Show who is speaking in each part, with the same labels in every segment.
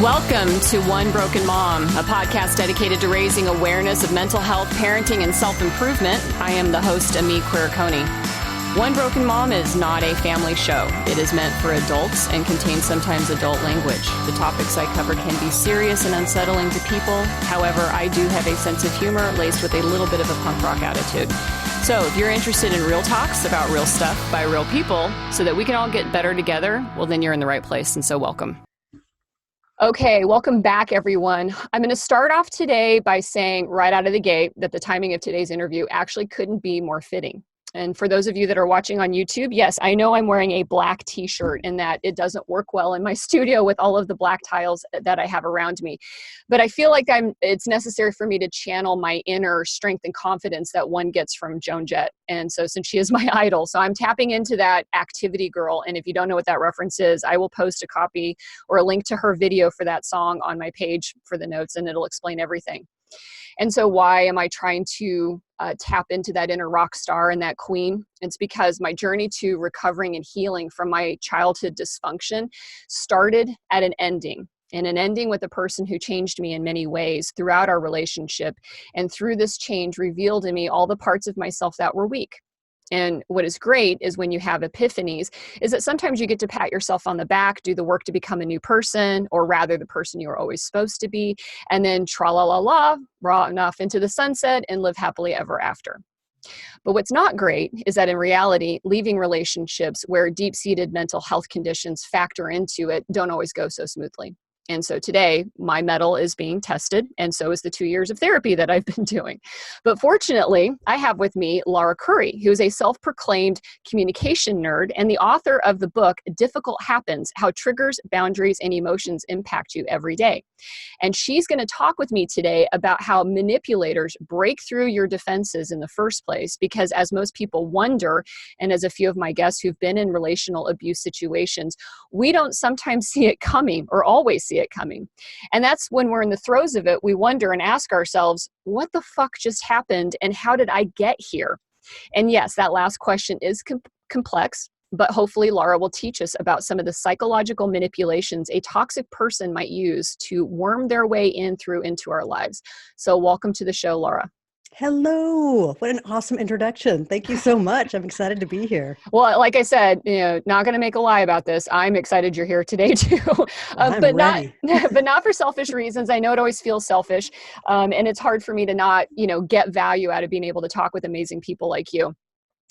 Speaker 1: Welcome to One Broken Mom, a podcast dedicated to raising awareness of mental health, parenting, and self-improvement. I am the host, Ameé One Broken Mom is not a family show. It is meant for adults and contains sometimes adult language. The topics I cover can be serious and unsettling to people. However, I do have a sense of humor laced with a little bit of a punk rock attitude. So if you're interested in real talks about real stuff by real people so that we can all get better together, well, then you're in the right place, and so welcome. Okay, welcome back, everyone. I'm going to start off today by saying right out of the gate that the timing of today's interview actually couldn't be more fitting. And for those of you that are watching on YouTube, yes, I know I'm wearing a black t-shirt and that it doesn't work well in my studio with all of the black tiles that I have around me. But I feel like it's necessary for me to channel my inner strength and confidence that one gets from Joan Jett. And so since she is my idol, so I'm tapping into that activity girl. And if you don't know what that reference is, I will post a copy or a link to her video for that song on my page for the notes, and it'll explain everything. And so why am I trying to tap into that inner rock star and that queen? It's because my journey to recovering and healing from my childhood dysfunction started at an ending. And an ending with a person who changed me in many ways throughout our relationship. And through this change revealed in me all the parts of myself that were weak. And what is great is when you have epiphanies is that sometimes you get to pat yourself on the back, do the work to become a new person, or rather the person you were always supposed to be, and then tra-la-la-la, run off into the sunset and live happily ever after. But what's not great is that in reality, leaving relationships where deep-seated mental health conditions factor into it don't always go so smoothly. And so today, my mettle is being tested, and so is the 2 years of therapy that I've been doing. But fortunately, I have with me Lara Currie, who is a self-proclaimed communication nerd and the author of the book, Difficult Happens: How Triggers, Boundaries, and Emotions Impact You Every Day. And she's going to talk with me today about how manipulators break through your defenses in the first place, because as most people wonder, and as a few of my guests who've been in relational abuse situations, we don't sometimes see it coming or always see it coming. And that's when we're in the throes of it, we wonder and ask ourselves, what the fuck just happened and how did I get here? And yes, that last question is complex, but hopefully Lara will teach us about some of the psychological manipulations a toxic person might use to worm their way into our lives. So welcome to the show, Lara.
Speaker 2: Hello. What an awesome introduction. Thank you so much. I'm excited to be here.
Speaker 1: Well, like I said, not going to make a lie about this. I'm excited you're here today too, but not for selfish reasons. I know it always feels selfish. And it's hard for me to not, get value out of being able to talk with amazing people like you.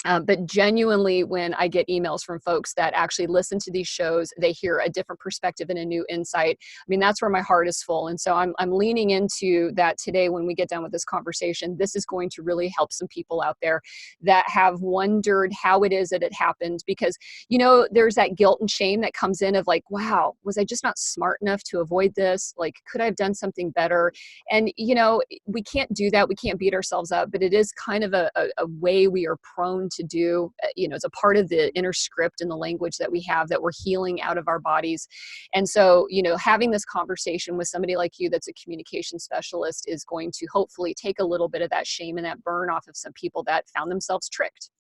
Speaker 1: But genuinely, when I get emails from folks that actually listen to these shows, they hear a different perspective and a new insight. I mean, that's where my heart is full. And so I'm leaning into that today when we get done with this conversation. This is going to really help some people out there that have wondered how it is that it happened. Because, there's that guilt and shame that comes in of like, wow, was I just not smart enough to avoid this? Like, could I have done something better? And, we can't do that. We can't beat ourselves up. But it is kind of a way we are prone to do, it's a part of the inner script and the language that we have that we're healing out of our bodies. And so, having this conversation with somebody like you that's a communication specialist is going to hopefully take a little bit of that shame and that burn off of some people that found themselves tricked,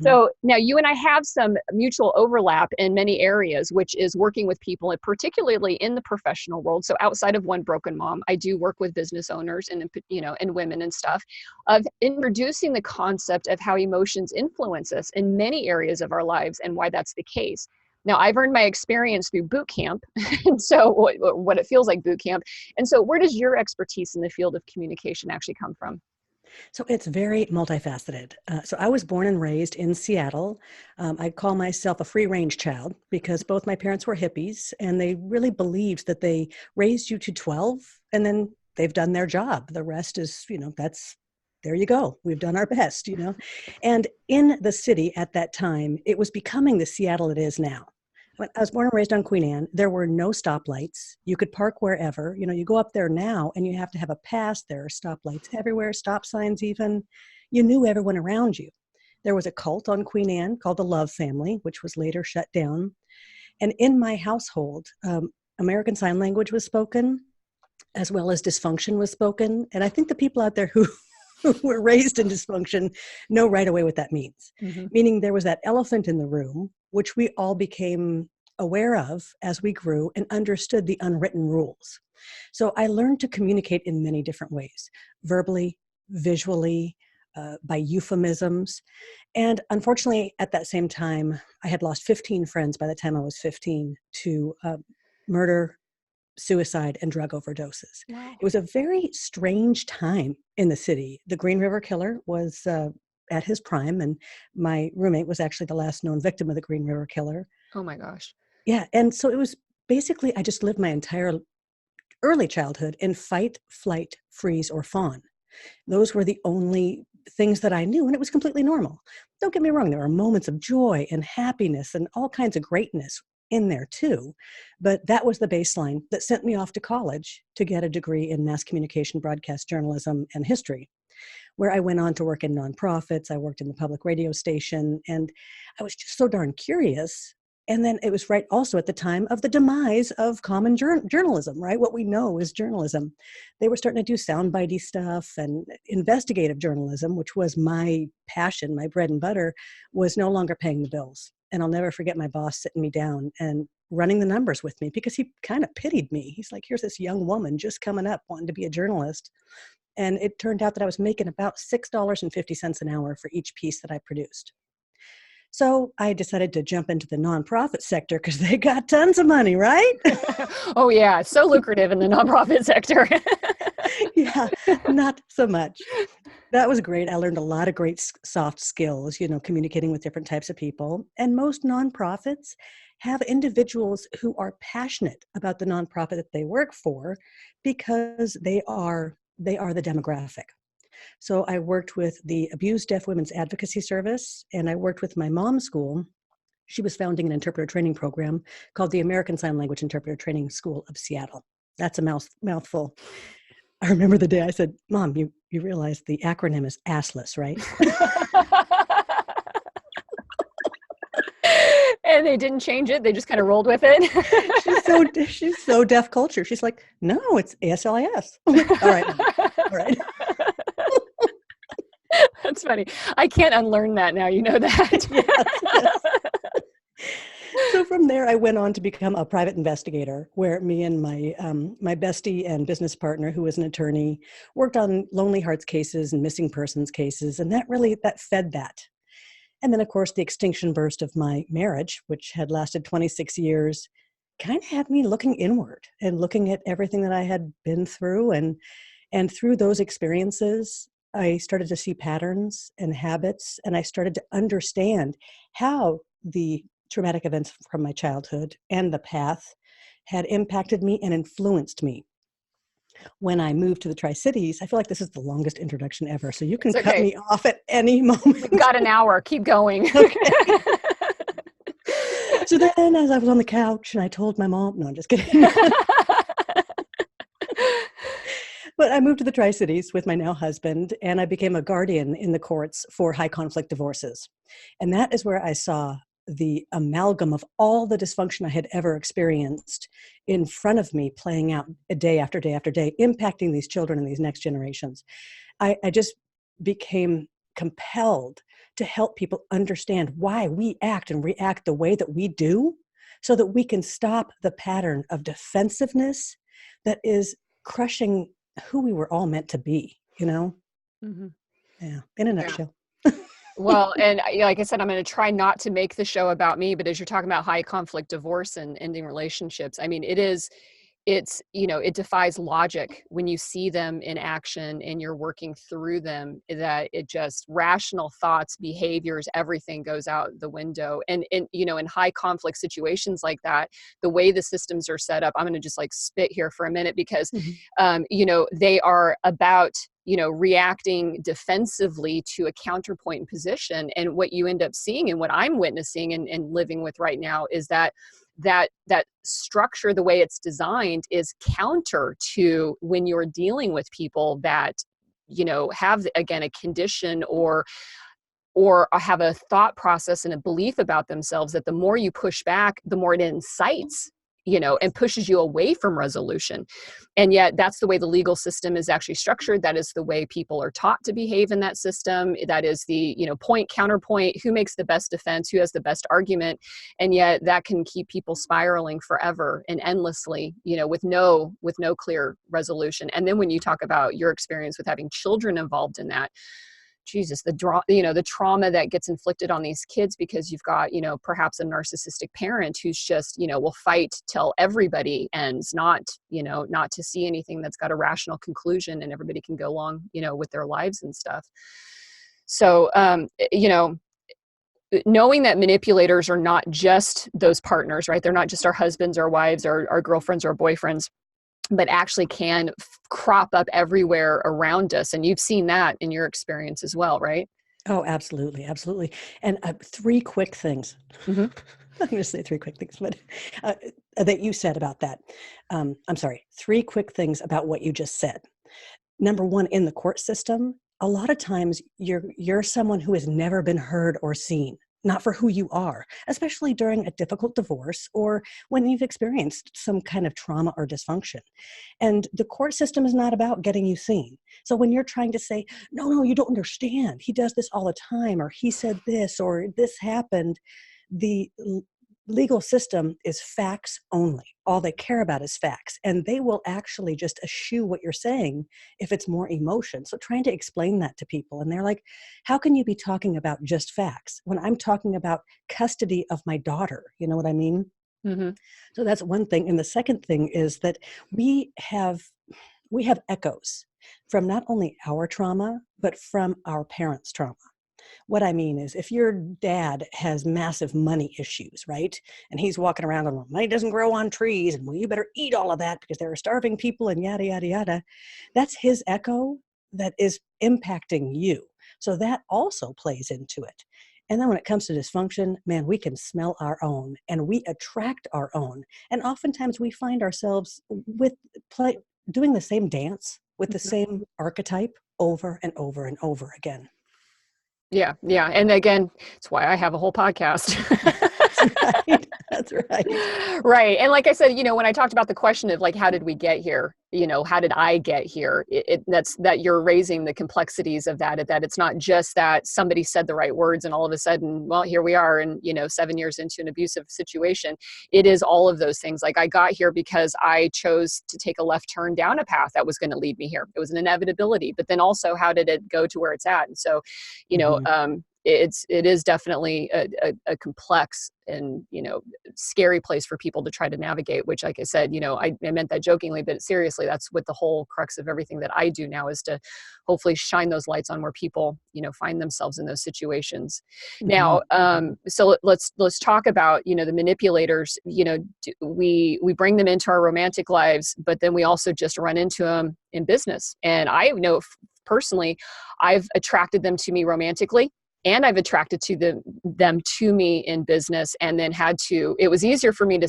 Speaker 1: So now you and I have some mutual overlap in many areas, which is working with people, and particularly in the professional world. So outside of One Broken Mom, I do work with business owners and, and women and stuff, of introducing the concept of how emotions influence us in many areas of our lives and why that's the case. Now, I've earned my experience through boot camp, and so what it feels like boot camp. And so where does your expertise in the field of communication actually come from?
Speaker 2: So it's very multifaceted. So I was born and raised in Seattle. I call myself a free-range child because both my parents were hippies, and they really believed that they raised you to 12, and then they've done their job. The rest is, there you go. We've done our best, And in the city at that time, it was becoming the Seattle it is now. When I was born and raised on Queen Anne, there were no stoplights. You could park wherever. You go up there now and you have to have a pass. There are stoplights everywhere, stop signs even. You knew everyone around you. There was a cult on Queen Anne called the Love Family, which was later shut down. And in my household, American Sign Language was spoken, as well as dysfunction was spoken. And I think the people out there who were raised in dysfunction know right away what that means. Mm-hmm. Meaning there was that elephant in the room, which we all became aware of as we grew and understood the unwritten rules. So I learned to communicate in many different ways, verbally, visually, by euphemisms. And unfortunately, at that same time, I had lost 15 friends by the time I was 15 to murder, suicide, and drug overdoses.
Speaker 1: Wow.
Speaker 2: It was a very strange time in the city. The Green River Killer was at his prime, and my roommate was actually the last known victim of the Green River Killer.
Speaker 1: Oh my gosh.
Speaker 2: Yeah, and so it was basically, I just lived my entire early childhood in fight, flight, freeze, or fawn. Those were the only things that I knew, and it was completely normal. Don't get me wrong, there were moments of joy and happiness and all kinds of greatness in there too, but that was the baseline that sent me off to college to get a degree in mass communication, broadcast journalism, and history, where I went on to work in nonprofits. I worked in the public radio station, and I was just so darn curious. And then it was right also at the time of the demise of common journalism, right? What we know is journalism. They were starting to do soundbitey stuff, and investigative journalism, which was my passion, my bread and butter, was no longer paying the bills. And I'll never forget my boss sitting me down and running the numbers with me, because he kind of pitied me. He's like, here's this young woman just coming up wanting to be a journalist. And it turned out that I was making about $6.50 an hour for each piece that I produced. So I decided to jump into the nonprofit sector because they got tons of money, right?
Speaker 1: Oh yeah, so lucrative in the nonprofit sector.
Speaker 2: Yeah, not so much. That was great. I learned a lot of great soft skills, communicating with different types of people. And most nonprofits have individuals who are passionate about the nonprofit that they work for, because they are the demographic. So I worked with the Abused Deaf Women's Advocacy Service, and I worked with my mom's school. She was founding an interpreter training program called the American Sign Language Interpreter Training School of Seattle. That's a mouthful. I remember the day I said, Mom, you realize the acronym is ASLES, right?
Speaker 1: And they didn't change it. They just kind of rolled with it.
Speaker 2: She's so deaf culture. She's like, no, it's ASLIS. All right.
Speaker 1: That's funny. I can't unlearn that now. You know that.
Speaker 2: Yes. So from there, I went on to become a private investigator, where me and my bestie and business partner, who was an attorney, worked on lonely hearts cases and missing persons cases. And that fed that. And then, of course, the extinction burst of my marriage, which had lasted 26 years, kind of had me looking inward and looking at everything that I had been through. And through those experiences, I started to see patterns and habits, and I started to understand how the traumatic events from my childhood and the path had impacted me and influenced me. When I moved to the Tri-Cities, I feel like this is the longest introduction ever, so you can cut me off at any moment.
Speaker 1: We've got an hour. Keep going.
Speaker 2: Okay. So then, as I was on the couch and I told my mom, no, I'm just kidding. But I moved to the Tri-Cities with my now husband, and I became a guardian in the courts for high conflict divorces. And that is where I saw the amalgam of all the dysfunction I had ever experienced in front of me, playing out day after day after day, impacting these children and these next generations. I just became compelled to help people understand why we act and react the way that we do, so that we can stop the pattern of defensiveness that is crushing who we were all meant to be,
Speaker 1: Mm-hmm.
Speaker 2: Yeah, in a nutshell.
Speaker 1: Well, and like I said, I'm going to try not to make the show about me, but as you're talking about high conflict divorce and ending relationships, I mean, it defies logic when you see them in action and you're working through them, that it just rational thoughts, behaviors, everything goes out the window. And in high conflict situations like that, the way the systems are set up, I'm going to just like spit here for a minute, because, they are about, reacting defensively to a counterpoint position. And what you end up seeing, and what I'm witnessing and living with right now, is that structure, the way it's designed, is counter to when you're dealing with people that, have, again, a condition or have a thought process and a belief about themselves, that the more you push back, the more it incites and pushes you away from resolution. And yet that's the way the legal system is actually structured. That is the way people are taught to behave in that system. That is the, point, counterpoint, who makes the best defense, who has the best argument. And yet that can keep people spiraling forever and endlessly, with no clear resolution. And then when you talk about your experience with having children involved in that, Jesus, the trauma that gets inflicted on these kids because you've got, perhaps a narcissistic parent who's just, will fight till everybody ends, not to see anything that's got a rational conclusion and everybody can go along, with their lives and stuff. So, knowing that manipulators are not just those partners, right? They're not just our husbands or wives or our girlfriends or boyfriends, but actually can crop up everywhere around us. And you've seen that in your experience as well, right?
Speaker 2: Oh, absolutely. Absolutely. And 3 quick things.
Speaker 1: Mm-hmm.
Speaker 2: I'm going to say 3 quick things, but that you said about that. I'm sorry, 3 quick things about what you just said. Number 1, in the court system, a lot of times you're someone who has never been heard or seen, not for who you are, especially during a difficult divorce or when you've experienced some kind of trauma or dysfunction. And the court system is not about getting you seen. So when you're trying to say, no, you don't understand, he does this all the time, or he said this, or this happened, the legal system is facts only. All they care about is facts. And they will actually just eschew what you're saying if it's more emotion. So trying to explain that to people, and they're like, how can you be talking about just facts when I'm talking about custody of my daughter? You know what I mean?
Speaker 1: Mm-hmm.
Speaker 2: So that's one thing. And the second thing is that we have echoes from not only our trauma, but from our parents' trauma. What I mean is, if your dad has massive money issues, right? And he's walking around and money doesn't grow on trees, and well, you better eat all of that because there are starving people and yada, yada, yada. That's his echo that is impacting you. So that also plays into it. And then when it comes to dysfunction, man, we can smell our own and we attract our own. And oftentimes we find ourselves doing the same dance with the same archetype over and over and over again.
Speaker 1: Yeah. And again, it's why I have a whole podcast.
Speaker 2: That's right.
Speaker 1: Right. And like I said, when I talked about the question of like, how did we get here? How did I get here? That's that you're raising the complexities of that it's not just that somebody said the right words and all of a sudden, well, here we are and, 7 years into an abusive situation. It is all of those things. Like I got here because I chose to take a left turn down a path that was going to lead me here. It was an inevitability, but then also how did it go to where it's at? And so, it is definitely a complex and, scary place for people to try to navigate, which, like I said, I meant that jokingly, but seriously, that's what the whole crux of everything that I do now is to hopefully shine those lights on where people, find themselves in those situations. Now, so let's talk about, the manipulators. We bring them into our romantic lives, but then we also just run into them in business. And I know personally, I've attracted them to me romantically. And I've attracted them to me in business, and then it was easier for me to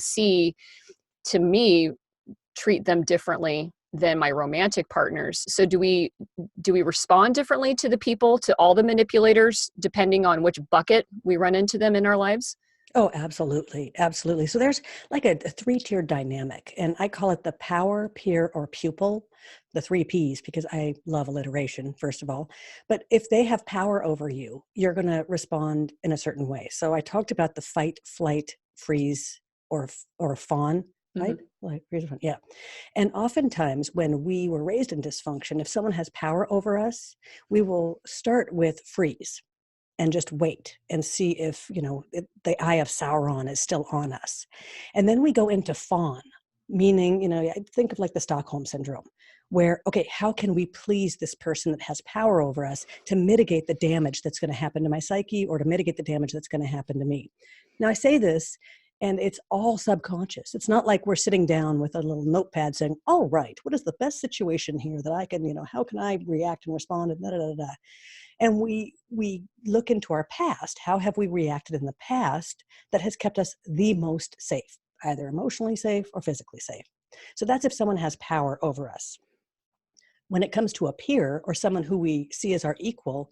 Speaker 1: treat them differently than my romantic partners. So do we respond differently to to all the manipulators, depending on which bucket we run into them in our lives?
Speaker 2: Oh, absolutely. Absolutely. So there's like a 3-tier dynamic, and I call it the power, peer, or pupil, the 3 Ps, because I love alliteration, first of all. But if they have power over you, you're going to respond in a certain way. So I talked about the fight, flight, freeze, or fawn. Right? Like, yeah. And oftentimes when we were raised in dysfunction, if someone has power over us, we will start with freeze and just wait and see if, the eye of Sauron is still on us. And then we go into fawn, meaning, I think of like the Stockholm syndrome, where, okay, how can we please this person that has power over us to mitigate the damage that's going to happen to my psyche or to mitigate the damage that's going to happen to me? Now, I say this, and it's all subconscious. It's not like we're sitting down with a little notepad saying, oh, right, what is the best situation here that I can, how can I react and respond? And da, da, da, da. And we look into our past. How have we reacted in the past that has kept us the most safe, either emotionally safe or physically safe? So that's if someone has power over us. When it comes to a peer or someone who we see as our equal,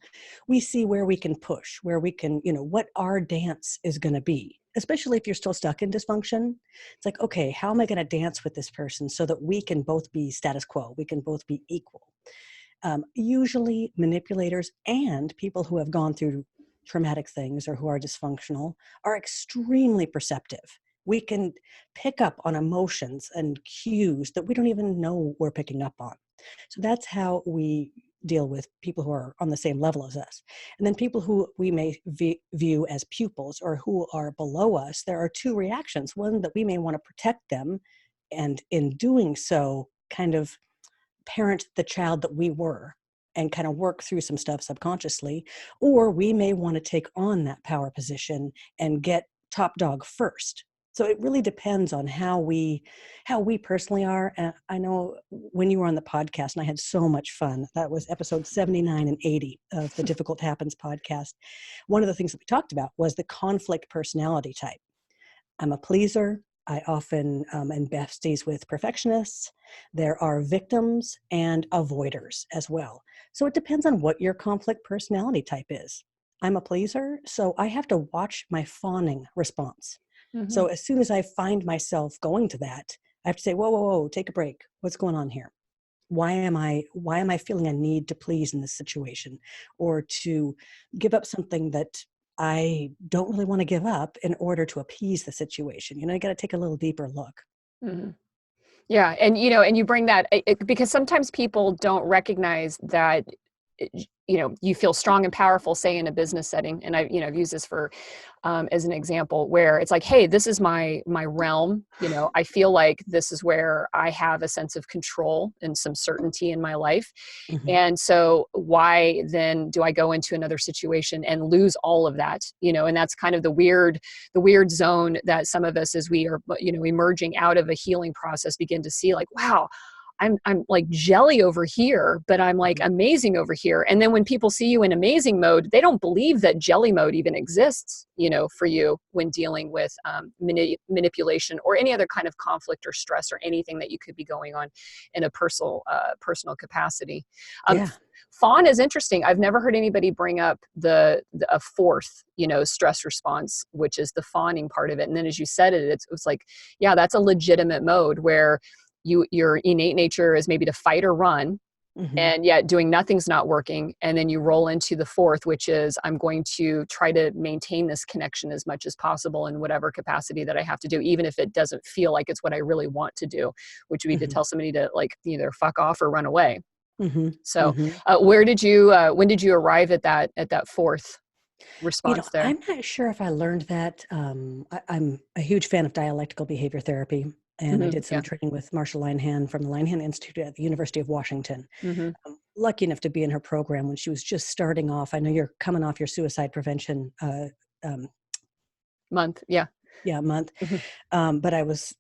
Speaker 2: we see where we can push, where we can, what our dance is going to be, especially if you're still stuck in dysfunction. It's like, okay, how am I going to dance with this person so that we can both be status quo? We can both be equal. Usually manipulators and people who have gone through traumatic things or who are dysfunctional are extremely perceptive. We can pick up on emotions and cues that we don't even know we're picking up on. So that's how we deal with people who are on the same level as us. And then people who we may view as pupils or who are below us, there are two reactions. One, that we may want to protect them, and in doing so, kind of parent the child that we were and kind of work through some stuff subconsciously, or we may want to take on that power position and get top dog first. So it really depends on how we personally are. And I know when you were on the podcast, and I had so much fun, that was episode 79 and 80 of the Difficult Happens podcast. One of the things that we talked about was the conflict personality type. I'm a pleaser. I often am besties with perfectionists. There are victims and avoiders as well. So it depends on what your conflict personality type is. I'm a pleaser, so I have to watch my fawning response.
Speaker 1: Mm-hmm.
Speaker 2: So as soon as I find myself going to that, I have to say, whoa, whoa, whoa, take a break. What's going on here? Why am I feeling a need to please in this situation, or to give up something that I don't really want to give up in order to appease the situation? You got to take a little deeper look.
Speaker 1: Mm-hmm. Yeah. And, and you bring that because sometimes people don't recognize that, you feel strong and powerful, say in a business setting. And I've used this for, as an example where it's like, hey, this is my realm. I feel like this is where I have a sense of control and some certainty in my life.
Speaker 2: Mm-hmm.
Speaker 1: And so why then do I go into another situation and lose all of that? And that's kind of the weird zone that some of us, as we are, emerging out of a healing process, begin to see like, wow, I'm like jelly over here, but I'm like amazing over here. And then when people see you in amazing mode, they don't believe that jelly mode even exists, for you when dealing with manipulation or any other kind of conflict or stress or anything that you could be going on in a personal capacity.
Speaker 2: Yeah.
Speaker 1: Fawn is interesting. I've never heard anybody bring up a fourth, stress response, which is the fawning part of it. And then as you said it was like, yeah, that's a legitimate mode where your innate nature is maybe to fight or run,
Speaker 2: Mm-hmm.
Speaker 1: and yet doing nothing's not working. And then you roll into the fourth, which is I'm going to try to maintain this connection as much as possible in whatever capacity that I have to do, even if it doesn't feel like it's what I really want to do, which would be to tell somebody to like either fuck off or run away.
Speaker 2: Mm-hmm.
Speaker 1: So
Speaker 2: Mm-hmm.
Speaker 1: when did you arrive at that fourth response there?
Speaker 2: I'm not sure if I learned that. I'm a huge fan of dialectical behavior therapy, and I did some training with Marsha Linehan from the Linehan Institute at the University of Washington.
Speaker 1: Mm-hmm.
Speaker 2: I'm lucky enough to be in her program when she was just starting off. I know you're coming off your suicide prevention
Speaker 1: month. Yeah.
Speaker 2: Month.
Speaker 1: Mm-hmm.
Speaker 2: But I was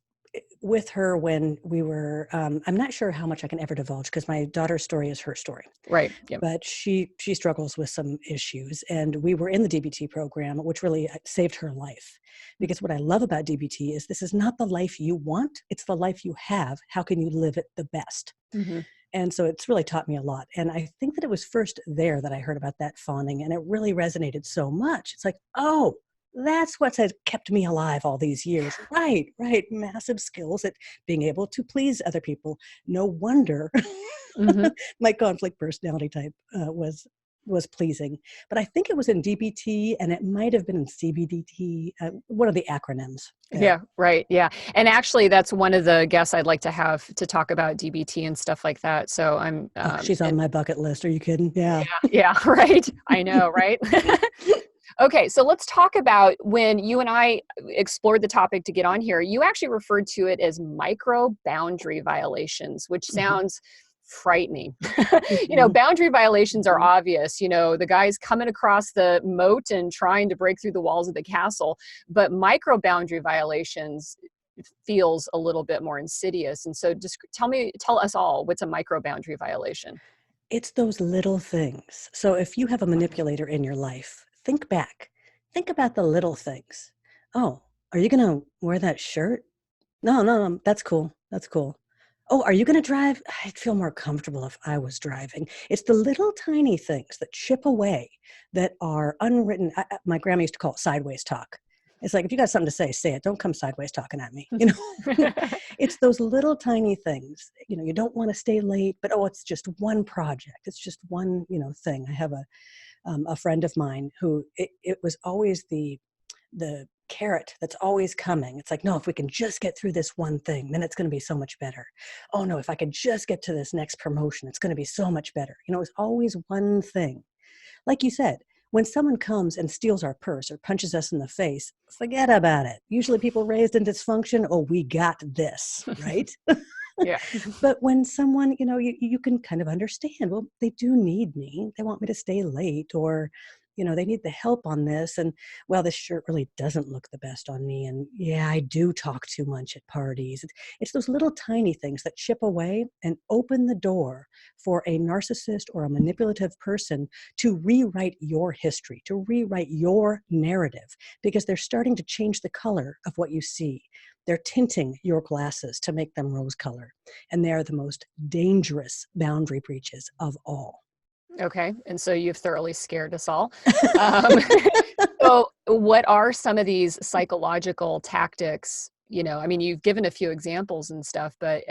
Speaker 2: with her when we were, I'm not sure how much I can ever divulge because my daughter's story is her story.
Speaker 1: Right. Yeah.
Speaker 2: But she struggles with some issues, and we were in the DBT program, which really saved her life. Because what I love about DBT is this is not the life you want, it's the life you have. How can you live it the best?
Speaker 1: Mm-hmm.
Speaker 2: And so it's really taught me a lot. And I think that it was first there that I heard about that fawning, and it really resonated so much. It's like, oh, that's what's kept me alive all these years. Right. Massive skills at being able to please other people. No wonder my conflict personality type was pleasing. But I think it was in DBT, and it might have been in CBDT. One of the acronyms.
Speaker 1: Yeah, right. Yeah. And actually, that's one of the guests I'd like to have to talk about DBT and stuff like that. So I'm...
Speaker 2: she's on my bucket list. Are you kidding? Yeah.
Speaker 1: Yeah, right. I know, right? Okay, so let's talk about when you and I explored the topic to get on here, you actually referred to it as micro-boundary violations, which sounds frightening. Boundary violations are obvious. The guy's coming across the moat and trying to break through the walls of the castle, but micro-boundary violations feels a little bit more insidious. And so just tell us all, what's a micro-boundary violation?
Speaker 2: It's those little things. So if you have a manipulator in your life, think back. Think about the little things. Oh, are you going to wear that shirt? No, that's cool. Oh, are you going to drive? I'd feel more comfortable if I was driving. It's the little tiny things that chip away that are unwritten. My grandma used to call it sideways talk. It's like, if you got something to say it. Don't come sideways talking at me. It's those little tiny things. You don't want to stay late, but it's just one project. It's just one, thing. I have a friend of mine who it was always the carrot that's always coming. It's like, no, if we can just get through this one thing, then it's going to be so much better. Oh no, if I could just get to this next promotion, it's going to be so much better. It's always one thing. Like you said, when someone comes and steals our purse or punches us in the face, forget about it. Usually people raised in dysfunction, we got this, right?
Speaker 1: Yeah.
Speaker 2: But when someone, you can kind of understand, well, they do need me. They want me to stay late, or, they need the help on this. And, well, this shirt really doesn't look the best on me. And yeah, I do talk too much at parties. It's those little tiny things that chip away and open the door for a narcissist or a manipulative person to rewrite your history, to rewrite your narrative, because they're starting to change the color of what you see. They're tinting your glasses to make them rose color. And they are the most dangerous boundary breaches of all.
Speaker 1: Okay. And so you've thoroughly scared us all. Um, so what are some of these psychological tactics? You've given a few examples and stuff, but,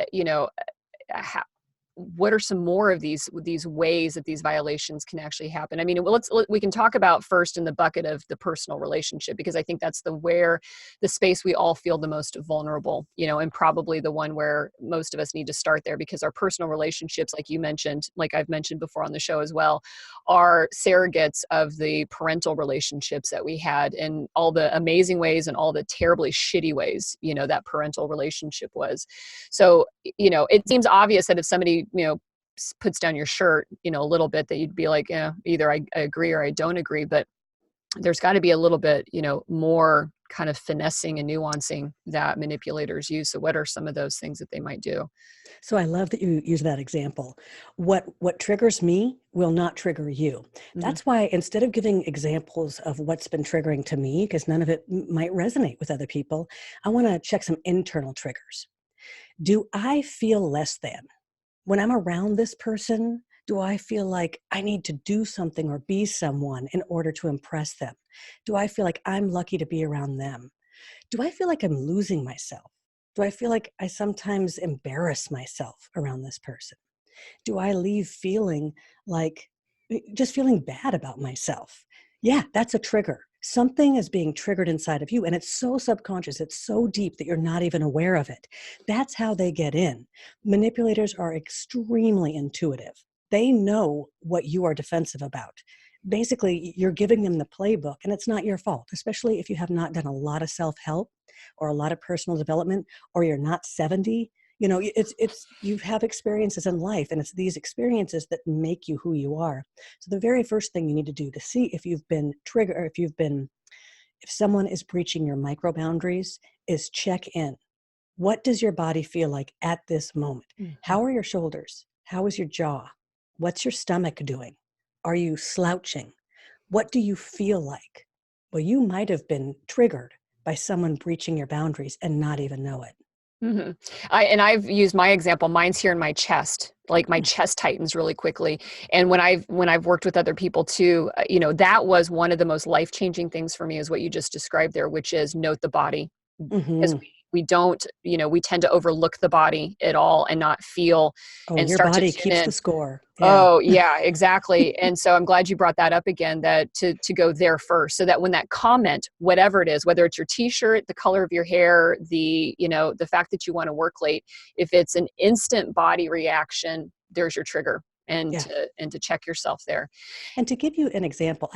Speaker 1: what are some more of these ways that these violations can actually happen? We can talk about first in the bucket of the personal relationship, because I think that's the space we all feel the most vulnerable, and probably the one where most of us need to start there, because our personal relationships, like you mentioned, like I've mentioned before on the show as well, are surrogates of the parental relationships that we had, and all the amazing ways and all the terribly shitty ways, that parental relationship was. So, it seems obvious that if somebody, puts down your shirt, a little bit, that you'd be like, either I agree or I don't agree, but there's got to be a little bit, more kind of finessing and nuancing that manipulators use. So what are some of those things that they might do?
Speaker 2: So I love that you use that example. What triggers me will not trigger you.
Speaker 1: Mm-hmm.
Speaker 2: That's why, instead of giving examples of what's been triggering to me, because none of it might resonate with other people, I want to check some internal triggers. Do I feel less than? When I'm around this person, do I feel like I need to do something or be someone in order to impress them? Do I feel like I'm lucky to be around them? Do I feel like I'm losing myself? Do I feel like I sometimes embarrass myself around this person? Do I leave feeling like, just feeling bad about myself? Yeah, that's a trigger. Something is being triggered inside of you, and it's so subconscious, it's so deep that you're not even aware of it. That's how they get in. Manipulators are extremely intuitive. They know what you are defensive about. Basically, you're giving them the playbook, and it's not your fault, especially if you have not done a lot of self-help or a lot of personal development, or you're not 70. You have experiences in life, and it's these experiences that make you who you are. So the very first thing you need to do to see if you've been triggered, or if someone is breaching your micro boundaries, is check in. What does your body feel like at this moment? Mm-hmm. How are your shoulders? How is your jaw? What's your stomach doing? Are you slouching? What do you feel like? Well, you might have been triggered by someone breaching your boundaries and not even know it.
Speaker 1: Mm-hmm. I've used my example. Mine's here in my chest. Like my chest tightens really quickly. And when I've worked with other people too, that was one of the most life-changing things for me, is what you just described there, which is note the body.
Speaker 2: Mm-hmm.
Speaker 1: Because we don't, we tend to overlook the body at all and not feel and
Speaker 2: your
Speaker 1: start
Speaker 2: body
Speaker 1: to tune
Speaker 2: keeps
Speaker 1: in.
Speaker 2: The score.
Speaker 1: Yeah. Oh yeah, exactly. And so I'm glad you brought that up again, that to go there first, so that when that comment, whatever it is, whether it's your t-shirt, the color of your hair, the fact that you want to work late, if it's an instant body reaction, there's your trigger, and to check yourself there.
Speaker 2: And to give you an example,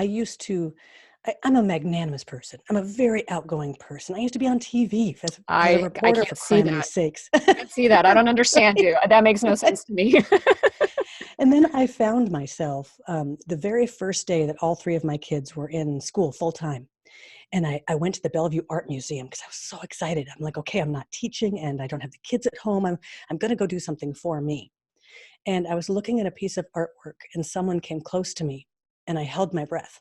Speaker 2: I'm a magnanimous person. I'm a very outgoing person. I used to be on TV as a reporter, for crying sakes.
Speaker 1: I can't see that. I don't understand you. That makes no sense to me.
Speaker 2: And then I found myself the very first day that all three of my kids were in school full time. And I went to the Bellevue Art Museum because I was so excited. I'm like, okay, I'm not teaching and I don't have the kids at home. I'm going to go do something for me. And I was looking at a piece of artwork, and someone came close to me, and I held my breath.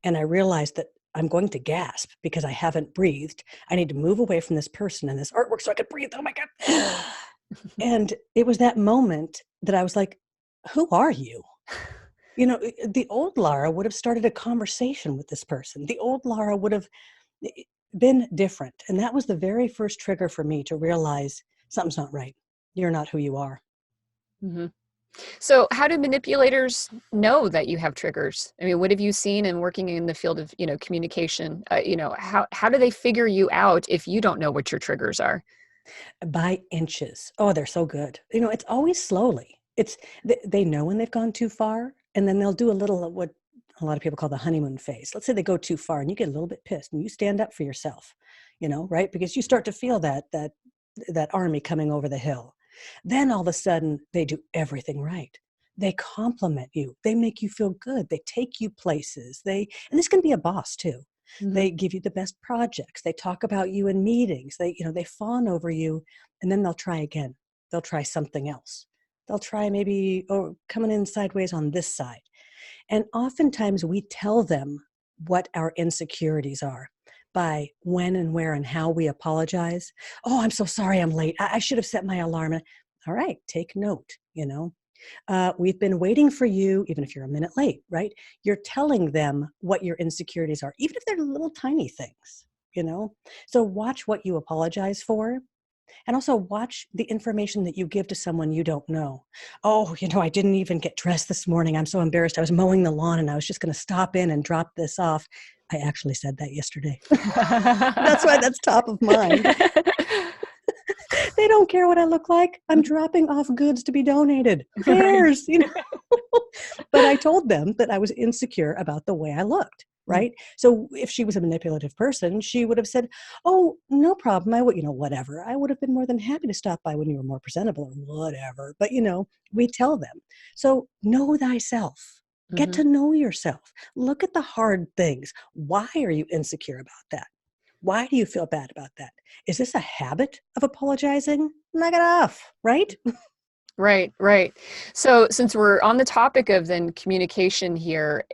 Speaker 2: And I realized that I'm going to gasp because I haven't breathed. I need to move away from this person and this artwork so I could breathe. Oh my God. And it was that moment that I was like, who are you? The old Lara would have started a conversation with this person. The old Lara would have been different. And that was the very first trigger for me to realize something's not right. You're not who you are.
Speaker 1: Mm-hmm. So how do manipulators know that you have triggers? I mean, what have you seen in working in the field of, communication? How do they figure you out if you don't know what your triggers are?
Speaker 2: By inches. Oh, they're so good. It's always slowly. They know when they've gone too far, and then they'll do a little of what a lot of people call the honeymoon phase. Let's say they go too far and you get a little bit pissed and you stand up for yourself, right? Because you start to feel that army coming over the hill. Then all of a sudden they do everything right. They compliment you. They make you feel good. They take you places. And this can be a boss too.
Speaker 1: Mm-hmm.
Speaker 2: They give you the best projects. They talk about you in meetings. They fawn over you, and then they'll try again. They'll try something else. They'll try maybe coming in sideways on this side. And oftentimes we tell them what our insecurities are by when and where and how we apologize. Oh, I'm so sorry I'm late. I should have set my alarm. All right, take note, we've been waiting for you, even if you're a minute late, right? You're telling them what your insecurities are, even if they're little tiny things, So watch what you apologize for. And also watch the information that you give to someone you don't know. Oh, I didn't even get dressed this morning. I'm so embarrassed. I was mowing the lawn and I was just going to stop in and drop this off. I actually said that yesterday. That's why that's top of mind. They don't care what I look like. I'm dropping off goods to be donated. Who cares? But I told them that I was insecure about the way I looked. Right. So if she was a manipulative person, she would have said, oh, no problem. I would, whatever. I would have been more than happy to stop by when you were more presentable or whatever. But, we tell them. So know thyself. Get to know yourself. Look at the hard things. Why are you insecure about that? Why do you feel bad about that? Is this a habit of apologizing? Knock it off. Right.
Speaker 1: Right, right. So since we're on the topic of then communication here,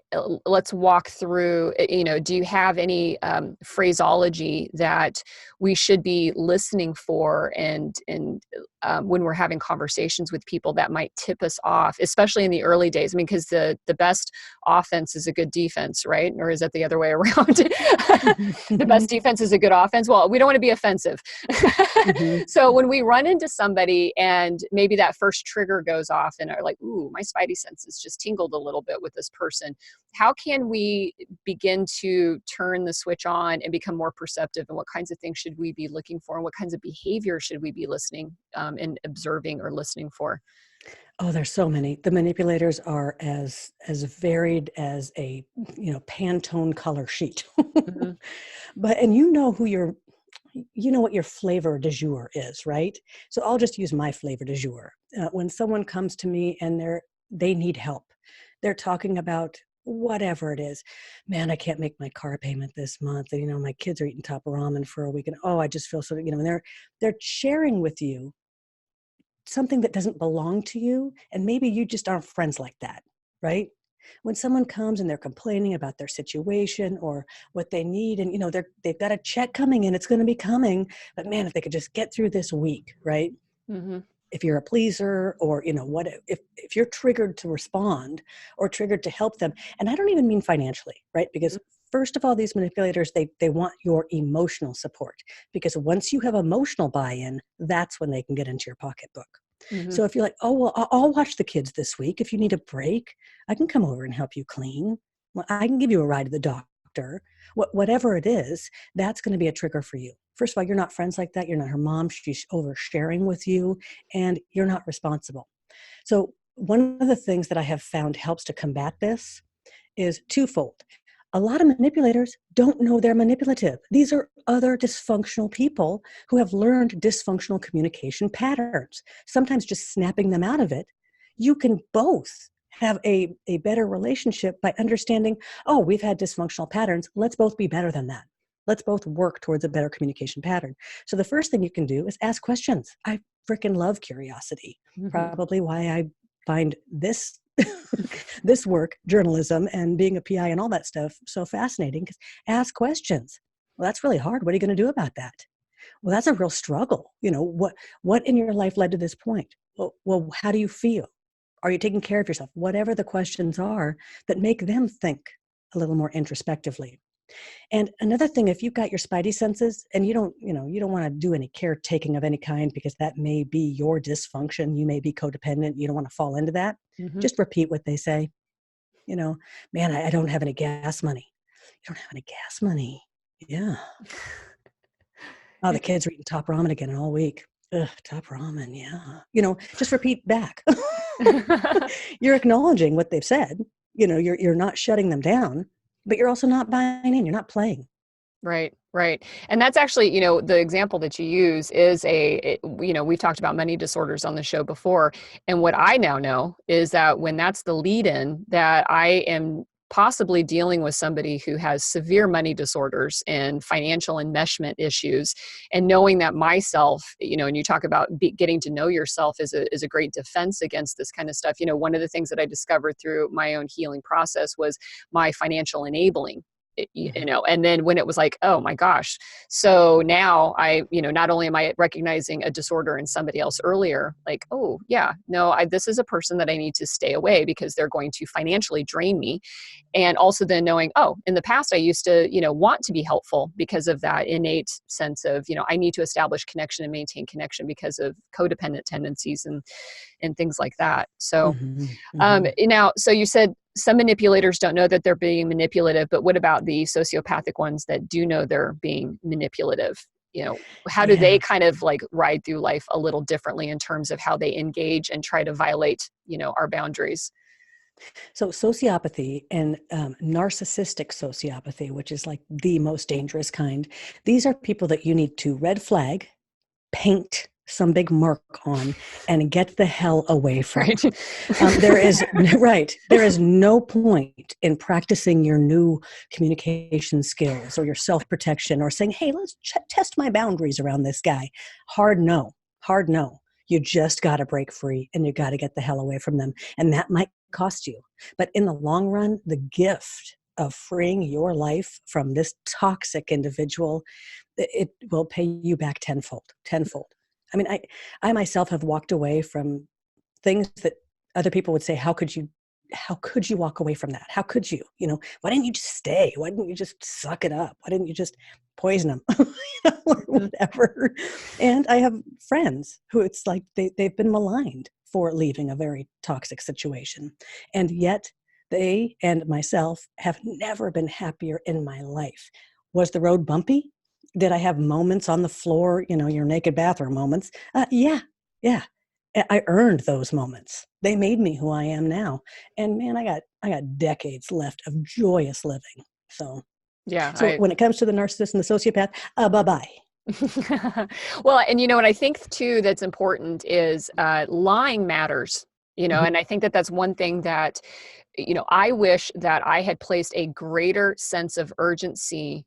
Speaker 1: let's walk through, do you have any phraseology that we should be listening for and when we're having conversations with people that might tip us off, especially in the early days? I mean, because the best offense is a good defense, right? Or is that the other way around? The best defense is a good offense. Well, we don't want to be offensive. So when we run into somebody and maybe that first trigger goes off and are like, ooh, my spidey senses just tingled a little bit with this person. How can we begin to turn the switch on and become more perceptive? And what kinds of things should we be looking for? And what kinds of behavior should we be listening and observing or listening for?
Speaker 2: Oh, there's so many. The manipulators are as varied as a Pantone color sheet. But who what your flavor du jour is, right? So I'll just use my flavor du jour. When someone comes to me and they need help, they're talking about whatever it is. Man, I can't make my car payment this month. My kids are eating top ramen for a week, and I just feel so. And they're sharing with you something that doesn't belong to you, and maybe you just aren't friends like that, right? When someone comes and they're complaining about their situation or what they need, and they've got a check coming in, it's going to be coming, but man, if they could just get through this week, right? If you're a pleaser, or if you're triggered to respond or triggered to help them, and I don't even mean financially, right? Because first of all, these manipulators, they want your emotional support, because once you have emotional buy-in, that's when they can get into your pocketbook. So if you're like, oh, well, I'll watch the kids this week. If you need a break, I can come over and help you clean. Well, I can give you a ride to the doctor. Whatever it is, that's going to be a trigger for you. First of all, you're not friends like that. You're not her mom. She's oversharing with you, and you're not responsible. So one of the things that I have found helps to combat this is twofold. A lot of manipulators don't know they're manipulative. These are other dysfunctional people who have learned dysfunctional communication patterns. Sometimes just snapping them out of it, you can both have a better relationship by understanding, oh, we've had dysfunctional patterns. Let's both be better than that. Let's both work towards a better communication pattern. So the first thing you can do is ask questions. I freaking love curiosity. Probably why I find this this work, journalism and being a PI and all that stuff, so fascinating, because ask questions. Well, that's really hard. What are you going to do about that? Well, that's a real struggle. What in your life led to this point? Well, how do you feel? Are you taking care of yourself? Whatever the questions are that make them think a little more introspectively. And another thing, if you've got your spidey senses and you don't want to do any caretaking of any kind because that may be your dysfunction, you may be codependent, you don't want to fall into that, just repeat what they say. Man, I don't have any gas money. You don't have any gas money. Yeah. Oh, the kids are eating top ramen again all week. Ugh, top ramen, yeah. Just repeat back. You're acknowledging what they've said. You're not shutting them down, but you're also not buying in. You're not playing.
Speaker 1: Right, right. And that's actually, the example that you use is we've talked about money disorders on the show before. And what I now know is that when that's the lead in, that I am possibly dealing with somebody who has severe money disorders and financial enmeshment issues, and knowing that myself, and you talk about getting to know yourself is a great defense against this kind of stuff. One of the things that I discovered through my own healing process was my financial enabling. And then when it was like, oh my gosh, so now not only am I recognizing a disorder in somebody else earlier, like, oh yeah, no, this is a person that I need to stay away because they're going to financially drain me. And also then knowing, oh, in the past I used to, want to be helpful because of that innate sense of, I need to establish connection and maintain connection because of codependent tendencies and things like that. So now, so you said some manipulators don't know that they're being manipulative, but what about the sociopathic ones that do know they're being manipulative? How do they kind of like ride through life a little differently in terms of how they engage and try to violate, our boundaries?
Speaker 2: So sociopathy and narcissistic sociopathy, which is like the most dangerous kind, these are people that you need to red flag, paint some big mark on, and get the hell away from.
Speaker 1: Right.
Speaker 2: There is no point in practicing your new communication skills or your self-protection or saying, hey, let's test my boundaries around this guy. Hard no. You just got to break free and you got to get the hell away from them. And that might cost you. But in the long run, the gift of freeing your life from this toxic individual, it will pay you back tenfold. I mean, I myself have walked away from things that other people would say, how could you walk away from that? How could you, why didn't you just stay? Why didn't you just suck it up? Why didn't you just poison them? Or whatever. And I have friends who it's like they've been maligned for leaving a very toxic situation. And yet they and myself have never been happier in my life. Was the road bumpy? Did I have moments on the floor, your naked bathroom moments? Yeah. I earned those moments. They made me who I am now. And man, I got decades left of joyous living. So when it comes to the narcissist and the sociopath, bye-bye.
Speaker 1: Well, and what I think too that's important is lying matters, and I think that that's one thing that, I wish that I had placed a greater sense of urgency.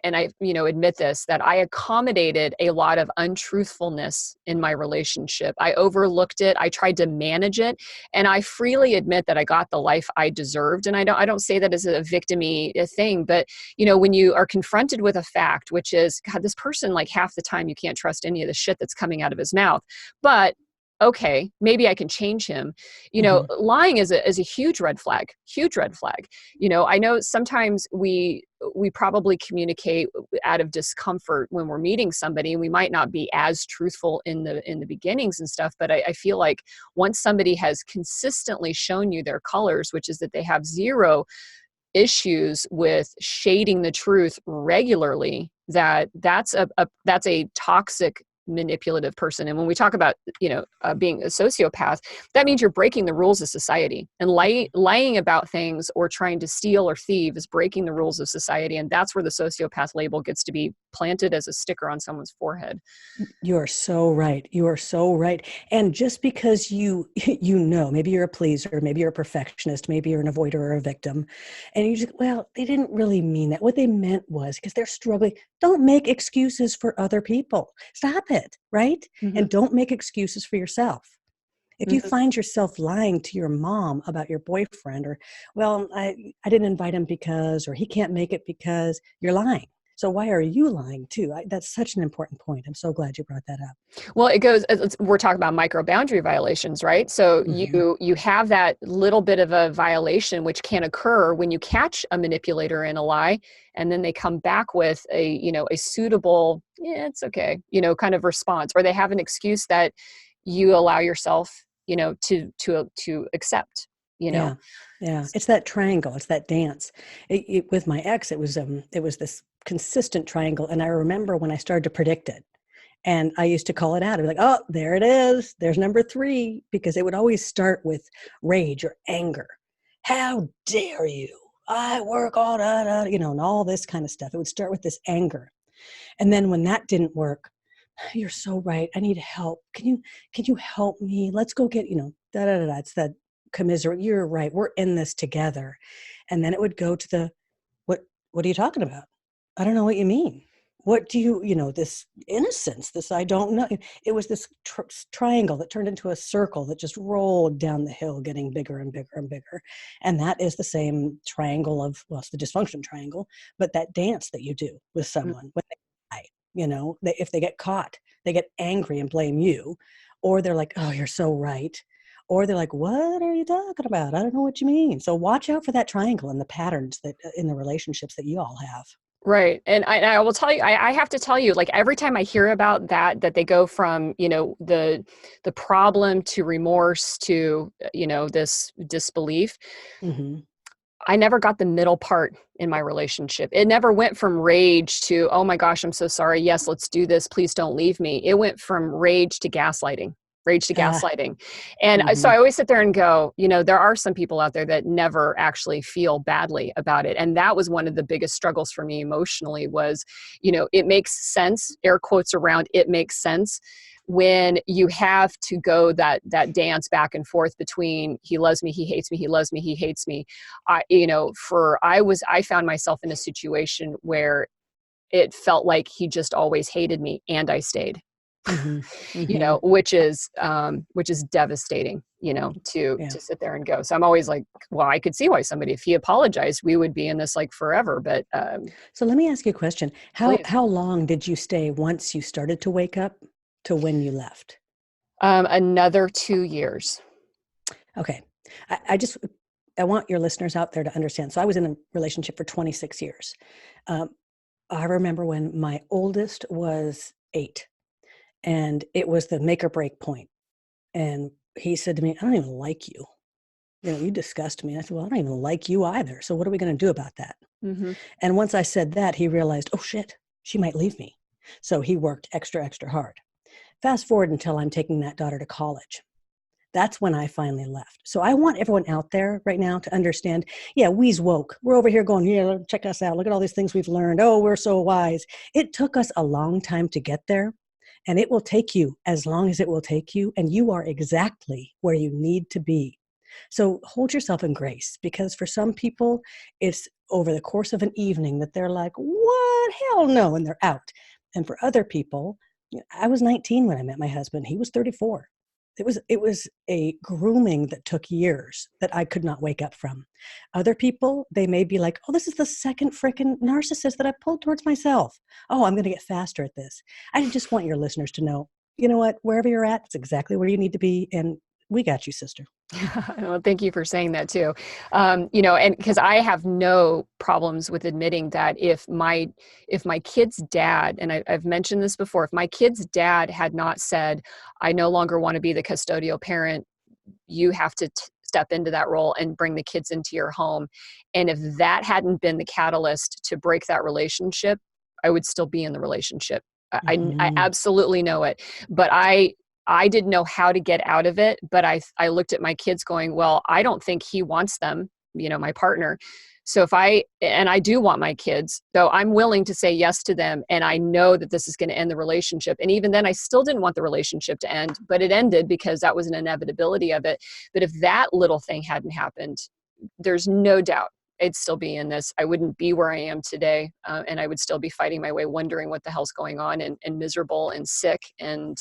Speaker 1: And I, admit this, that I accommodated a lot of untruthfulness in my relationship. I overlooked it. I tried to manage it. And I freely admit that I got the life I deserved. And I don't say that as a victim-y thing, but, when you are confronted with a fact, which is, God, this person, like half the time you can't trust any of the shit that's coming out of his mouth. But okay, maybe I can change him. Lying is a huge red flag, I know sometimes we probably communicate out of discomfort when we're meeting somebody, and we might not be as truthful in the beginnings and stuff. But I feel like once somebody has consistently shown you their colors, which is that they have zero issues with shading the truth regularly, that's a toxic manipulative person. And when we talk about being a sociopath, that means you're breaking the rules of society, and lying about things or trying to steal or thieve is breaking the rules of society. And that's where the sociopath label gets to be planted as a sticker on someone's forehead.
Speaker 2: You are so right. And just because maybe you're a pleaser, maybe you're a perfectionist, maybe you're an avoider or a victim, and you just, well, they didn't really mean that. What they meant was because they're struggling. Don't make excuses for other people. Stop it, right? And don't make excuses for yourself. If you find yourself lying to your mom about your boyfriend, or, well, I didn't invite him because, or he can't make it because, you're lying. So why are you lying too? That's such an important point. I'm so glad you brought that up.
Speaker 1: Well, we're talking about microboundary violations, right? So
Speaker 2: Mm-hmm.
Speaker 1: you have that little bit of a violation which can occur when you catch a manipulator in a lie, and then they come back with a suitable, yeah, it's okay, kind of response, or they have an excuse that you allow yourself, to accept, you know.
Speaker 2: Yeah, yeah. It's that triangle. It's that dance. With my ex, it was this consistent triangle, and I remember when I started to predict it, and I used to call it out. I'd be like, "Oh, there it is. There's number three," because it would always start with rage or anger. How dare you? I work all that, and all this kind of stuff. It would start with this anger, and then when that didn't work, you're so right. I need help. Can you help me? Let's go get, da da da da. It's that commiserate. You're right. We're in this together. And then it would go to the what are you talking about? I don't know what you mean. What do this innocence, this I don't know. It was this triangle that turned into a circle that just rolled down the hill, getting bigger and bigger and bigger. And that is the same triangle it's the dysfunction triangle, but that dance that you do with someone when they lie, if they get caught, they get angry and blame you, or they're like, oh, you're so right. Or they're like, what are you talking about? I don't know what you mean. So watch out for that triangle and the patterns that in the relationships that you all have.
Speaker 1: Right. And I will tell you, I have to tell you, like every time I hear about that they go from, the problem to remorse to, this disbelief.
Speaker 2: Mm-hmm.
Speaker 1: I never got the middle part in my relationship. It never went from rage to, oh my gosh, I'm so sorry. Yes, let's do this. Please don't leave me. It went from rage to gaslighting. And so
Speaker 2: Mm-hmm.
Speaker 1: I always sit there and go, there are some people out there that never actually feel badly about it. And that was one of the biggest struggles for me emotionally was, it makes sense, air quotes around, it makes sense when you have to go that dance back and forth between he loves me, he hates me, he loves me, he hates me. I found myself in a situation where it felt like he just always hated me and I stayed.
Speaker 2: Mm-hmm. Mm-hmm.
Speaker 1: Which is devastating, to sit there and go. So I'm always like, well, I could see why somebody, if he apologized, we would be in this like forever. But
Speaker 2: So let me ask you a question.
Speaker 1: please.
Speaker 2: How long did you stay once you started to wake up to when you left?
Speaker 1: Another 2 years.
Speaker 2: Okay. I want your listeners out there to understand. So I was in a relationship for 26 years. I remember when my oldest was 8, and it was the make or break point. And he said to me, I don't even like you. You disgust me. And I said, well, I don't even like you either. So what are we going to do about that?
Speaker 1: Mm-hmm.
Speaker 2: And once I said that, he realized, oh shit, she might leave me. So he worked extra, extra hard. Fast forward until I'm taking that daughter to college. That's when I finally left. So I want everyone out there right now to understand, yeah, we's woke. We're over here going, yeah, check us out. Look at all these things we've learned. Oh, we're so wise. It took us a long time to get there, and it will take you as long as it will take you, and you are exactly where you need to be. So hold yourself in grace, because for some people, it's over the course of an evening that they're like, what? Hell no, and they're out. And for other people, I was 19 when I met my husband. He was 34. It was a grooming that took years that I could not wake up from. Other people, they may be like, oh, this is the second frickin' narcissist that I pulled towards myself. Oh, I'm going to get faster at this. I just want your listeners to know, you know what, wherever you're at, it's exactly where you need to be. And we got you, sister.
Speaker 1: Well, thank you for saying that too. And because I have no problems with admitting that if my kid's dad, and I've mentioned this before, if my kid's dad had not said, I no longer want to be the custodial parent, you have to step into that role and bring the kids into your home. And if that hadn't been the catalyst to break that relationship, I would still be in the relationship. I
Speaker 2: Mm-hmm.
Speaker 1: absolutely know it. But I didn't know how to get out of it, but I looked at my kids going, well, I don't think he wants them, my partner. So and I do want my kids, though I'm willing to say yes to them. And I know that this is going to end the relationship. And even then I still didn't want the relationship to end, but it ended because that was an inevitability of it. But if that little thing hadn't happened, there's no doubt I'd still be in this. I wouldn't be where I am today. And I would still be fighting my way, wondering what the hell's going on, and miserable and sick and,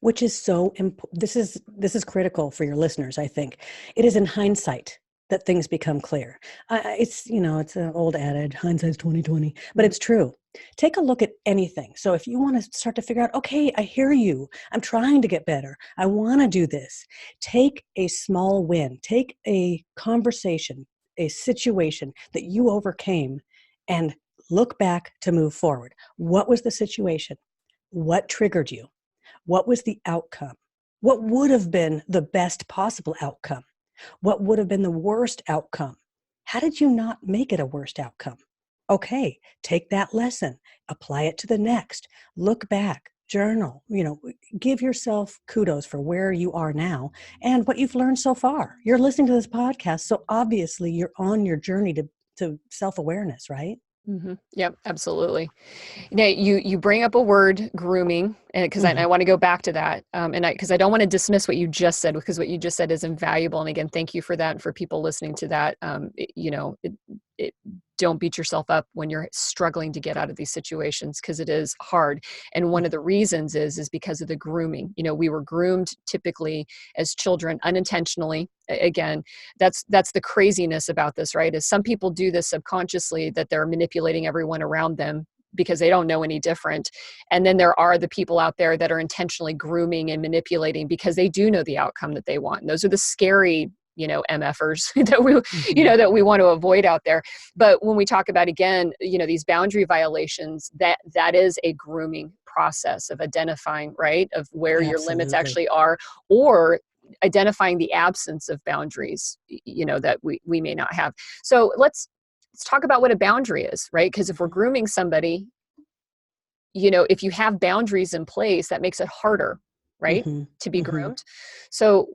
Speaker 2: Which is so important. This is critical for your listeners, I think. It is in hindsight that things become clear. It's, it's an old adage, hindsight's 2020, but it's true. Take a look at anything. So if you want to start to figure out, okay, I hear you. I'm trying to get better. I want to do this. Take a small win. Take a conversation, a situation that you overcame, and look back to move forward. What was the situation? What triggered you? What was the outcome? What would have been the best possible outcome? What would have been the worst outcome? How did you not make it a worst outcome? Okay, take that lesson, apply it to the next, look back, journal, give yourself kudos for where you are now and what you've learned so far. You're listening to this podcast, so obviously you're on your journey to self-awareness, right?
Speaker 1: Mm-hmm. Yep, absolutely. Now, you bring up a word, grooming, because
Speaker 2: Mm-hmm.
Speaker 1: I want to go back to that, because I don't want to dismiss what you just said, because what you just said is invaluable. And again, thank you for that, and for people listening to that. Don't beat yourself up when you're struggling to get out of these situations, because it is hard. And one of the reasons is because of the grooming. We were groomed typically as children unintentionally. Again, that's the craziness about this, right? Is some people do this subconsciously, that they're manipulating everyone around them because they don't know any different. And then there are the people out there that are intentionally grooming and manipulating because they do know the outcome that they want. And those are the scary, MFers that we want to avoid out there. But when we talk about, again, these boundary violations, that is a grooming process of identifying, right, of where your limits actually are, or identifying the absence of boundaries, that we may not have. So let's talk about what a boundary is, right? Because if we're grooming somebody, if you have boundaries in place, that makes it harder, right, to be groomed. So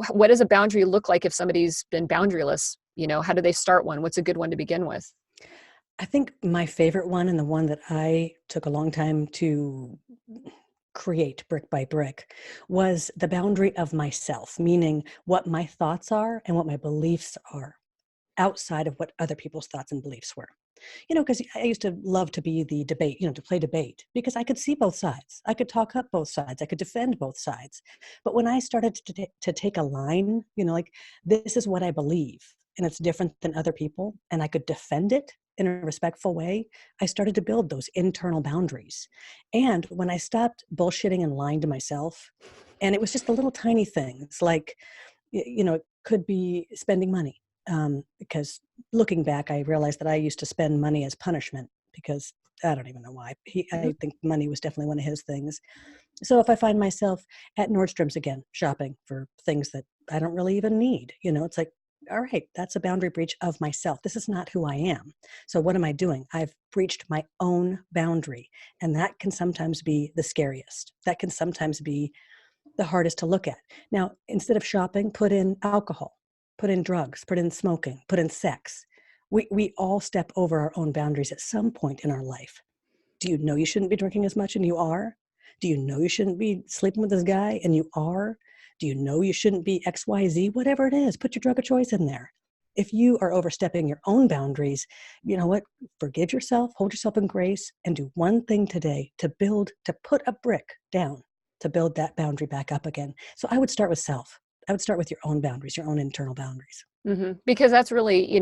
Speaker 1: what does a boundary look like if somebody's been boundaryless? How do they start one? What's a good one to begin with?
Speaker 2: I think my favorite one, and the one that I took a long time to create brick by brick, was the boundary of myself, meaning what my thoughts are and what my beliefs are outside of what other people's thoughts and beliefs were. Because I used to love to be the debate, to play debate, because I could see both sides. I could talk up both sides. I could defend both sides. But when I started to take a line, like, this is what I believe, and it's different than other people, and I could defend it in a respectful way, I started to build those internal boundaries. And when I stopped bullshitting and lying to myself, and it was just the little tiny things, like, it could be spending money. Because looking back, I realized that I used to spend money as punishment, because I don't even know why. I think money was definitely one of his things. So if I find myself at Nordstrom's again, shopping for things that I don't really even need, it's like, all right, that's a boundary breach of myself. This is not who I am. So what am I doing? I've breached my own boundary. And that can sometimes be the scariest. That can sometimes be the hardest to look at. Now, instead of shopping, put in alcohol, put in drugs, put in smoking, put in sex. We all step over our own boundaries at some point in our life. Do you know you shouldn't be drinking as much and you are? Do you know you shouldn't be sleeping with this guy and you are? Do you know you shouldn't be XYZ? Whatever it is, put your drug of choice in there. If you are overstepping your own boundaries, you know what? Forgive yourself, hold yourself in grace, and do one thing today to put a brick down, to build that boundary back up again. So I would start with self. I would start with your own boundaries, your own internal boundaries.
Speaker 1: Because that's really,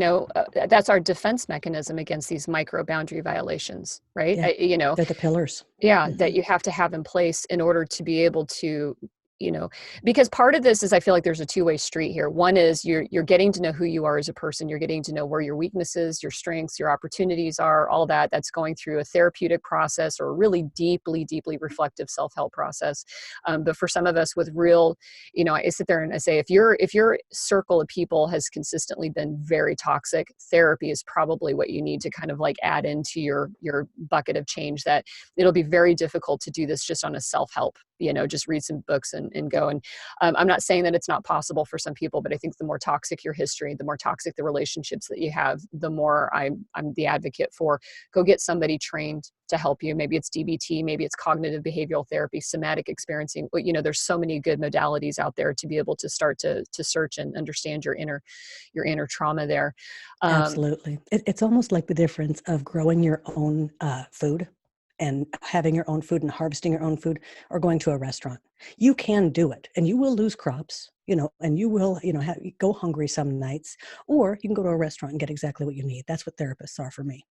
Speaker 1: that's our defense mechanism against these micro boundary violations, right?
Speaker 2: Yeah, they're the pillars.
Speaker 1: Yeah, that you have to have in place in order to be able to, because part of this is, I feel like there's a two-way street here. One is you're getting to know who you are as a person. You're getting to know where your weaknesses, your strengths, your opportunities are, all that. That's going through a therapeutic process or a really deeply, deeply reflective self-help process. But for some of us with real, I sit there and I say, if your circle of people has consistently been very toxic, therapy is probably what you need to kind of like add into your bucket of change. That it'll be very difficult to do this just on a self-help, just read some books and go. And I'm not saying that it's not possible for some people, but I think the more toxic your history, the more toxic the relationships that you have, the more I'm the advocate for go get somebody trained to help you. Maybe it's DBT, maybe it's cognitive behavioral therapy, somatic experiencing. There's so many good modalities out there to be able to start to search and understand your inner trauma there.
Speaker 2: Absolutely. It's almost like the difference of growing your own food and having your own food and harvesting your own food, or going to a restaurant. You can do it, and you will lose crops, and you will, go hungry some nights, or you can go to a restaurant and get exactly what you need. That's what therapists are for me.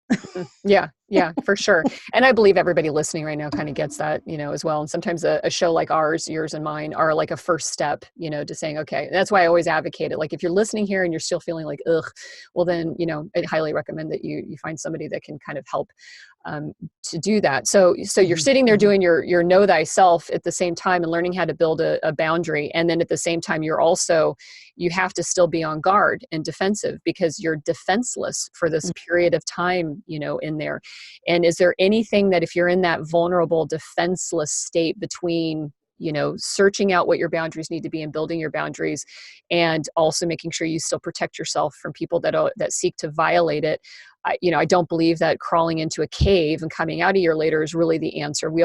Speaker 1: Yeah, yeah, for sure. And I believe everybody listening right now kind of gets that, as well. And sometimes a show like ours, yours and mine, are like a first step, to saying, okay, that's why I always advocate it. Like if you're listening here and you're still feeling like, ugh, well then, I highly recommend that you find somebody that can kind of help to do that. So you're sitting there doing your know thyself at the same time and learning how to build a boundary. And then at the same time, you have to still be on guard and defensive because you're defenseless for this period of time, in there. And is there anything that if you're in that vulnerable, defenseless state between, searching out what your boundaries need to be and building your boundaries and also making sure you still protect yourself from people that seek to violate it? I don't believe that crawling into a cave and coming out a year later is really the answer. We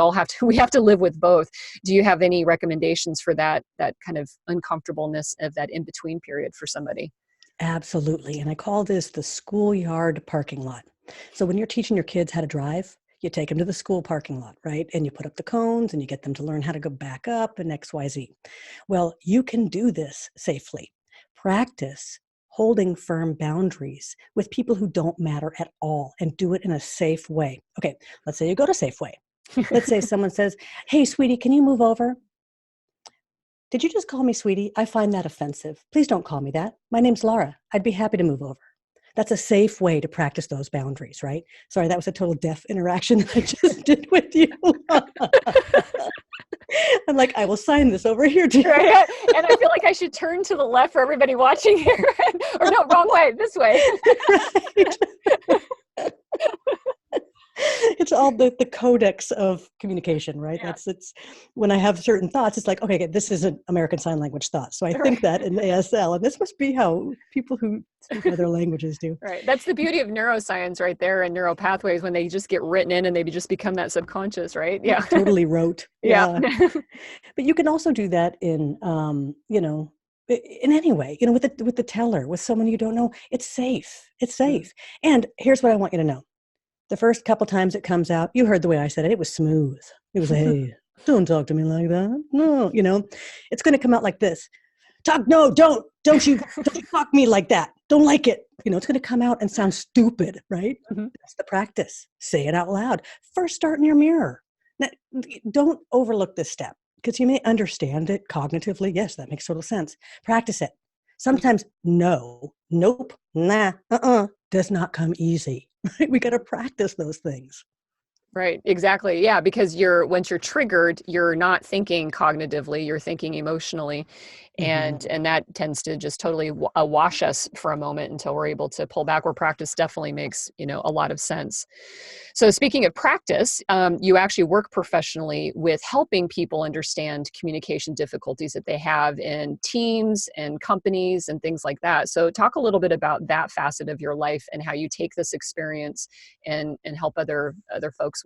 Speaker 1: have to live with both. Do you have any recommendations for that kind of uncomfortableness of that in-between period for somebody?
Speaker 2: Absolutely. And I call this the schoolyard parking lot. So when you're teaching your kids how to drive, you take them to the school parking lot, right? And you put up the cones and you get them to learn how to go back up and XYZ. Well, you can do this safely. Practice holding firm boundaries with people who don't matter at all and do it in a safe way. Okay, let's say you go to Safeway. Let's say someone says, "Hey, sweetie, can you move over?" "Did you just call me sweetie? I find that offensive. Please don't call me that. My name's Lara. I'd be happy to move over." That's a safe way to practice those boundaries, right? Sorry, that was a total deaf interaction that I just did with you. I'm like, I will sign this over here too.
Speaker 1: Right? And I feel like I should turn to the left for everybody watching here. Or no, wrong way, this way.
Speaker 2: Right. It's all the codex of communication, right?
Speaker 1: Yeah.
Speaker 2: It's when I have certain thoughts, it's like, okay, this is an American Sign Language thought. So I think that in ASL, and this must be how people who speak other languages do.
Speaker 1: Right. That's the beauty of neuroscience right there and neural pathways when they just get written in and they just become that subconscious, right? Yeah.
Speaker 2: Totally rote.
Speaker 1: Yeah.
Speaker 2: But you can also do that in, in any way, with the teller, with someone you don't know. It's safe. It's safe. And here's what I want you to know. The first couple times it comes out, you heard the way I said it. It was smooth. It was, "Hey, don't talk to me like that." No, it's going to come out like this. No, don't you talk me like that. Don't like it. It's going to come out and sound stupid, right? That's the practice. Say it out loud. First, start in your mirror. Now, don't overlook this step because you may understand it cognitively. Yes, that makes total sense. Practice it. Sometimes no, nope, nah, does not come easy. Right? We got to practice those things.
Speaker 1: Right. Exactly. Yeah. Because once you're triggered, you're not thinking cognitively, you're thinking emotionally. And that tends to just totally wash us for a moment until we're able to pull back, where practice definitely makes, a lot of sense. So speaking of practice, you actually work professionally with helping people understand communication difficulties that they have in teams and companies and things like that. So talk a little bit about that facet of your life and how you take this experience and help other folks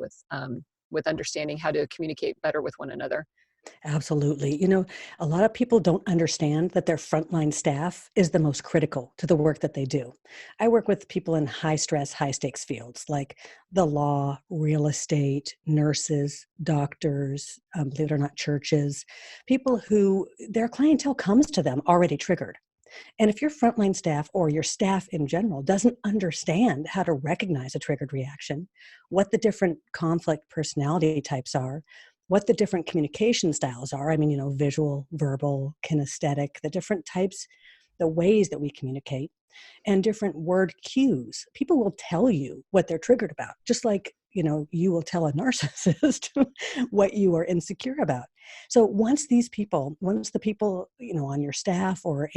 Speaker 1: with understanding how to communicate better with one another.
Speaker 2: Absolutely. A lot of people don't understand that their frontline staff is the most critical to the work that they do. I work with people in high stress, high stakes fields like the law, real estate, nurses, doctors, believe it or not, churches, people who their clientele comes to them already triggered. And if your frontline staff or your staff in general doesn't understand how to recognize a triggered reaction, what the different conflict personality types are, what the different communication styles are, visual, verbal, kinesthetic, the different types, the ways that we communicate, and different word cues. People will tell you what they're triggered about, just like, you will tell a narcissist what you are insecure about. So once the people, on your staff or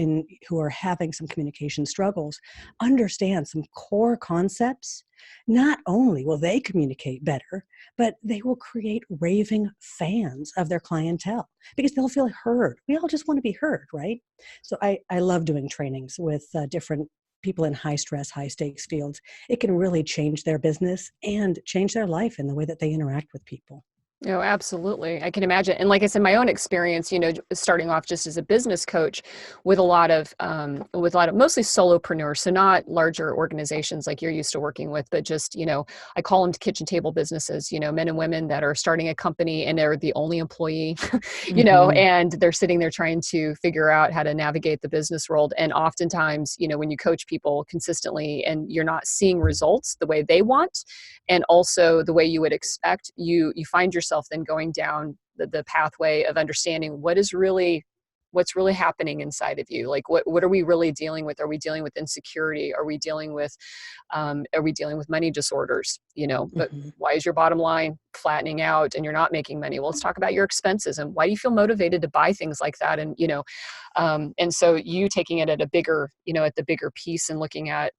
Speaker 2: who are having some communication struggles, understand some core concepts, not only will they communicate better, but they will create raving fans of their clientele because they'll feel heard. We all just want to be heard, right? So I love doing trainings with different people in high stress, high stakes fields. It can really change their business and change their life in the way that they interact with people.
Speaker 1: Oh, absolutely. I can imagine. And like I said, my own experience, starting off just as a business coach with a lot of mostly solopreneurs. So not larger organizations like you're used to working with, but just, I call them kitchen table businesses, men and women that are starting a company and they're the only employee,
Speaker 2: Hmm.
Speaker 1: and they're sitting there trying to figure out how to navigate the business world. And oftentimes, when you coach people consistently and you're not seeing results the way they want, and also the way you would expect, you find yourself then going down the pathway of understanding what's really happening inside of you. Like what are we really dealing with? Are we dealing with insecurity? Are we dealing with money disorders? But
Speaker 2: Hmm.
Speaker 1: why is your bottom line flattening out and you're not making money? Well, let's talk about your expenses and why do you feel motivated to buy things like that? And and so you taking it at a bigger, at the bigger piece and looking at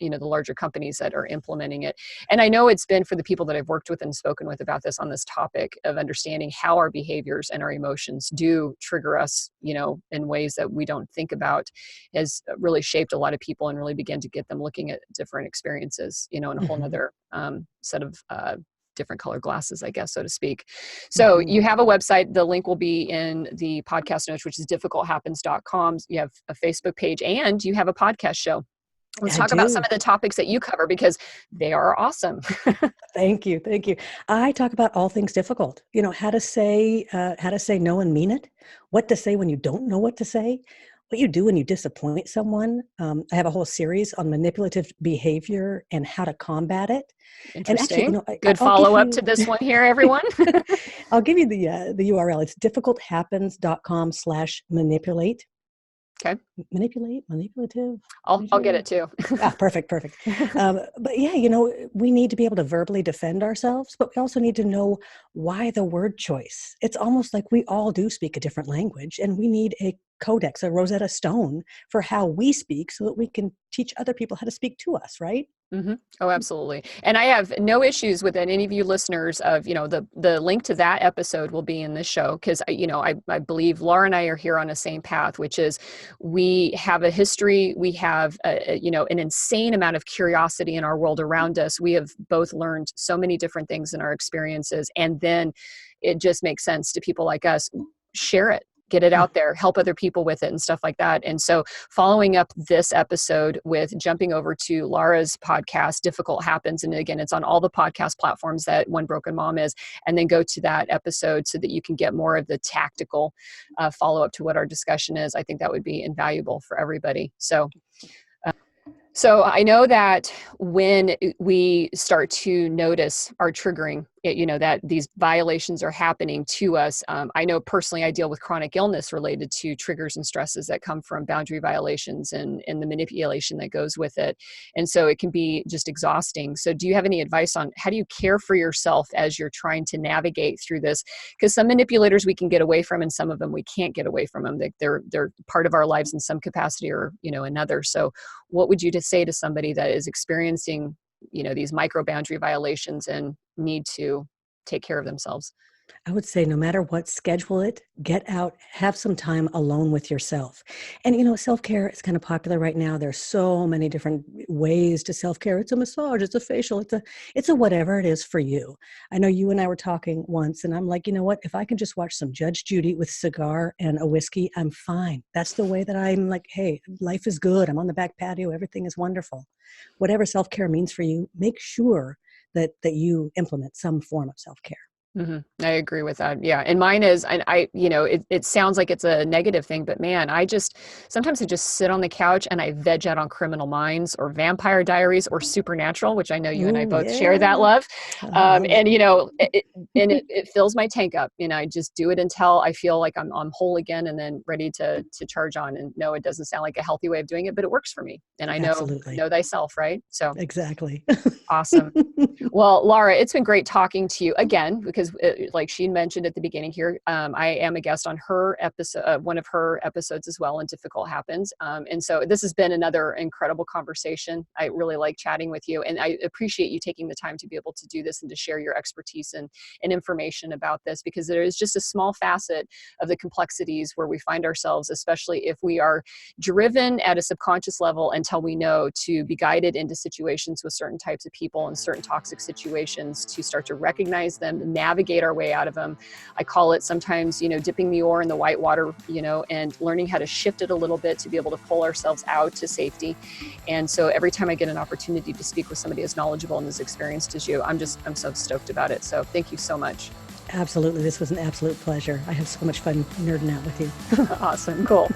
Speaker 1: the larger companies that are implementing it. And I know it's been for the people that I've worked with and spoken with about this on this topic of understanding how our behaviors and our emotions do trigger us, in ways that we don't think about, has really shaped a lot of people and really began to get them looking at different experiences, in a whole
Speaker 2: Hmm.
Speaker 1: nother set of different color glasses, I guess, so to speak. So
Speaker 2: Hmm.
Speaker 1: you have a website. The link will be in the podcast notes, which is difficulthappens.com. You have a Facebook page and you have a podcast show. Let's
Speaker 2: I
Speaker 1: talk about some
Speaker 2: do.
Speaker 1: of the topics that you cover because they are awesome.
Speaker 2: Thank you. Thank you. I talk about all things difficult, how to say no and mean it, what to say when you don't know what to say, what you do when you disappoint someone. I have a whole series on manipulative behavior and how to combat it. And actually,
Speaker 1: Interesting.
Speaker 2: I-
Speaker 1: Good
Speaker 2: I'll give
Speaker 1: follow up to
Speaker 2: you,
Speaker 1: this one here, everyone.
Speaker 2: I'll give you the URL. It's difficulthappens.com/manipulate.
Speaker 1: Okay.
Speaker 2: Manipulative.
Speaker 1: I'll get it too.
Speaker 2: Ah, perfect, perfect. But yeah, we need to be able to verbally defend ourselves, but we also need to know why the word choice. It's almost like we all do speak a different language, and we need a codex, a Rosetta Stone for how we speak so that we can teach other people how to speak to us, right?
Speaker 1: Hmm. Oh, absolutely. And I have no issues with any of you listeners of, the link to that episode will be in this show because, I believe Laura and I are here on the same path, which is we have a history, we have, an insane amount of curiosity in our world around us. We have both learned so many different things in our experiences. And then it just makes sense to people like us, share it. Get it out there, help other people with it and stuff like that. And so following up this episode with jumping over to Lara's podcast, Difficult Happens. And again, it's on all the podcast platforms that One Broken Mom is. And then go to that episode so that you can get more of the tactical follow up to what our discussion is. I think that would be invaluable for everybody. So I know that when we start to notice our triggering, that these violations are happening to us. I know personally I deal with chronic illness related to triggers and stresses that come from boundary violations and the manipulation that goes with it. And so it can be just exhausting. So do you have any advice on how do you care for yourself as you're trying to navigate through this? Because some manipulators we can get away from and some of them we can't get away from them. They're part of our lives in some capacity or, another. So what would you just say to somebody that is experiencing, these micro boundary violations and need to take care of themselves?
Speaker 2: I would say no matter what, schedule it, get out, have some time alone with yourself. And self-care is kind of popular right now. There's so many different ways to self-care. It's a massage, it's a facial, it's a whatever it is for you. I know you and I were talking once and I'm like, you know what, if I can just watch some Judge Judy with cigar and a whiskey, I'm fine. That's the way that I'm like, hey, life is good. I'm on the back patio, everything is wonderful. Whatever self-care means for you, make sure that you implement some form of self-care.
Speaker 1: Hmm. I agree with that. Yeah. And mine is, and it sounds like it's a negative thing, but man, sometimes I just sit on the couch and I veg out on Criminal Minds or Vampire Diaries or Supernatural, which I know you and I
Speaker 2: Oh,
Speaker 1: both share that
Speaker 2: yeah.
Speaker 1: love.
Speaker 2: I love it.
Speaker 1: And, it fills my tank up and I just do it until I feel like I'm whole again and then ready to charge on. And no, it doesn't sound like a healthy way of doing it, but it works for me. And I
Speaker 2: Absolutely.
Speaker 1: know thyself, right? So
Speaker 2: Exactly.
Speaker 1: awesome. Well, Lara, it's been great talking to you again because, like she mentioned at the beginning here, I am a guest on her episode, one of her episodes as well, and Difficult Happens. And so this has been another incredible conversation. I really like chatting with you, and I appreciate you taking the time to be able to do this and to share your expertise and information about this because there is just a small facet of the complexities where we find ourselves, especially if we are driven at a subconscious level until we know to be guided into situations with certain types of people and certain toxic situations to start to recognize them, navigate navigate our way out of them. I call it sometimes, dipping the oar in the white water, and learning how to shift it a little bit to be able to pull ourselves out to safety. And so every time I get an opportunity to speak with somebody as knowledgeable and as experienced as you, I'm so stoked about it. So thank you so much.
Speaker 2: Absolutely. This was an absolute pleasure. I have so much fun nerding out with you.
Speaker 1: Awesome. Cool.